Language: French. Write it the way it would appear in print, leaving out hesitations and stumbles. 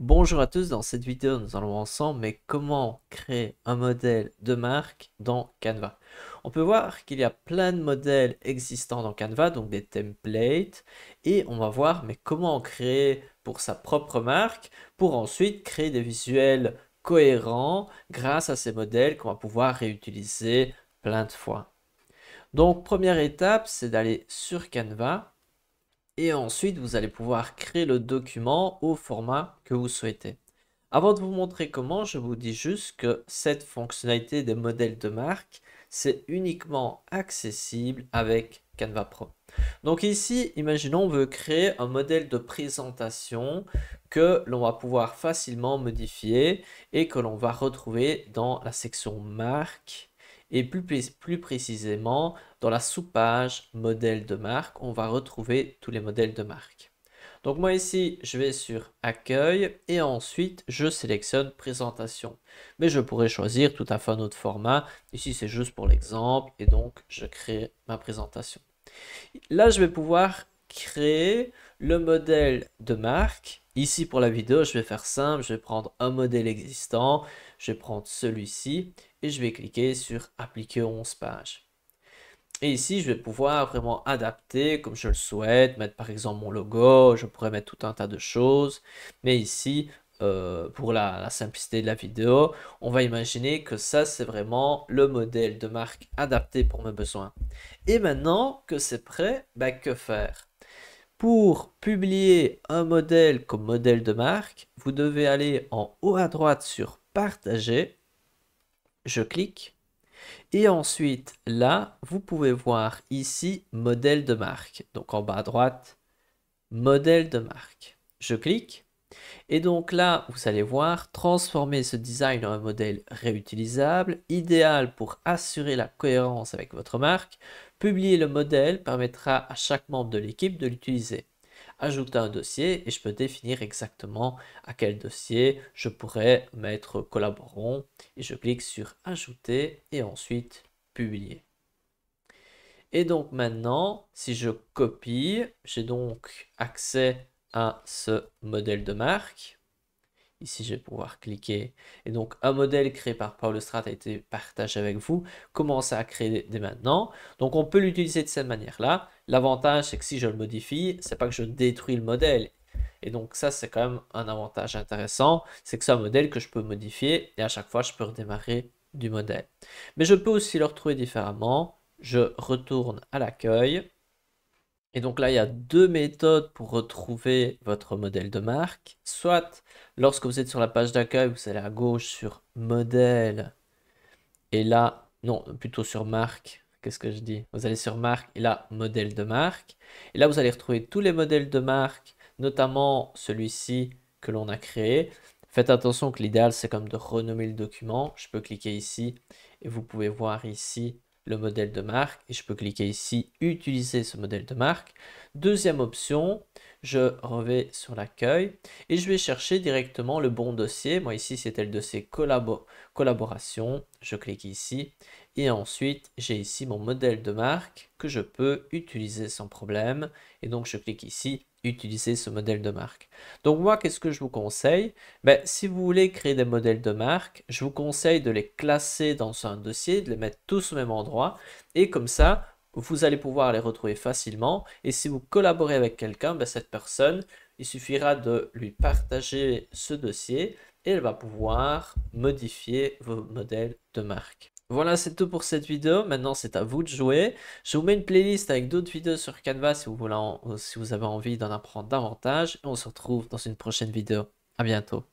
Bonjour à tous, dans cette vidéo nous allons voir ensemble mais comment créer un modèle de marque dans Canva. On peut voir qu'il y a plein de modèles existants dans Canva, donc des templates, et on va voir mais comment créer pour sa propre marque, pour ensuite créer des visuels cohérents grâce à ces modèles qu'on va pouvoir réutiliser plein de fois. Donc première étape, c'est d'aller sur Canva. Et ensuite, vous allez pouvoir créer le document au format que vous souhaitez. Avant de vous montrer comment, je vous dis juste que cette fonctionnalité des modèles de marque, c'est uniquement accessible avec Canva Pro. Donc ici, imaginons on veut créer un modèle de présentation que l'on va pouvoir facilement modifier et que l'on va retrouver dans la section marque et plus précisément dans la sous-page modèle de marque, on va retrouver tous les modèles de marque. Donc moi ici, je vais sur accueil et ensuite je sélectionne présentation. Mais je pourrais choisir tout à fait un autre format. Ici, c'est juste pour l'exemple et donc je crée ma présentation. Là, je vais pouvoir créer le modèle de marque. Ici, pour la vidéo, je vais faire simple. Je vais prendre un modèle existant. Je vais prendre celui-ci et je vais cliquer sur appliquer 11 pages. Et ici, je vais pouvoir vraiment adapter comme je le souhaite, mettre par exemple mon logo, je pourrais mettre tout un tas de choses. Mais ici, pour la simplicité de la vidéo, on va imaginer que ça, c'est vraiment le modèle de marque adapté pour mes besoins. Et maintenant que c'est prêt, que faire? Pour publier un modèle comme modèle de marque, vous devez aller en haut à droite sur Partager. Je clique. Et ensuite, là, vous pouvez voir ici modèle de marque. Donc en bas à droite, modèle de marque. Je clique. Et donc là, vous allez voir transformer ce design en un modèle réutilisable, idéal pour assurer la cohérence avec votre marque. Publier le modèle permettra à chaque membre de l'équipe de l'utiliser. Ajouter un dossier et je peux définir exactement à quel dossier je pourrais mettre collaborons et je clique sur ajouter et ensuite publier. Et donc maintenant, si je copie, j'ai donc accès à ce modèle de marque. Ici, je vais pouvoir cliquer. Et donc, un modèle créé par Paul Strat a été partagé avec vous. Commencez à créer dès maintenant. Donc, on peut l'utiliser de cette manière-là. L'avantage, c'est que si je le modifie, c'est pas que je détruis le modèle. Et donc, ça, c'est quand même un avantage intéressant. C'est que c'est un modèle que je peux modifier et à chaque fois, je peux redémarrer du modèle. Mais je peux aussi le retrouver différemment. Je retourne à l'accueil. Et donc là, il y a deux méthodes pour retrouver votre modèle de marque. Soit lorsque vous êtes sur la page d'accueil, vous allez à gauche sur modèle. Et là, non, plutôt sur marque. Qu'est-ce que je dis? Vous allez sur marque et là, modèle de marque. Et là, vous allez retrouver tous les modèles de marque, notamment celui-ci que l'on a créé. Faites attention que l'idéal, c'est comme de renommer le document. Je peux cliquer ici et vous pouvez voir ici le modèle de marque et je peux cliquer ici utiliser ce modèle de marque. Deuxième option, je reviens sur l'accueil et je vais chercher directement le bon dossier. Moi ici c'était le dossier collaboration, je clique ici et ensuite j'ai ici mon modèle de marque que je peux utiliser sans problème et donc je clique ici utiliser ce modèle de marque. Donc moi qu'est-ce que je vous conseille? Si vous voulez créer des modèles de marque, je vous conseille de les classer dans un dossier, de les mettre tous au même endroit et comme ça vous allez pouvoir les retrouver facilement et si vous collaborez avec quelqu'un, cette personne, il suffira de lui partager ce dossier et elle va pouvoir modifier vos modèles de marque. Voilà, c'est tout pour cette vidéo. Maintenant, c'est à vous de jouer. Je vous mets une playlist avec d'autres vidéos sur Canva si vous avez envie d'en apprendre davantage. Et on se retrouve dans une prochaine vidéo. À bientôt.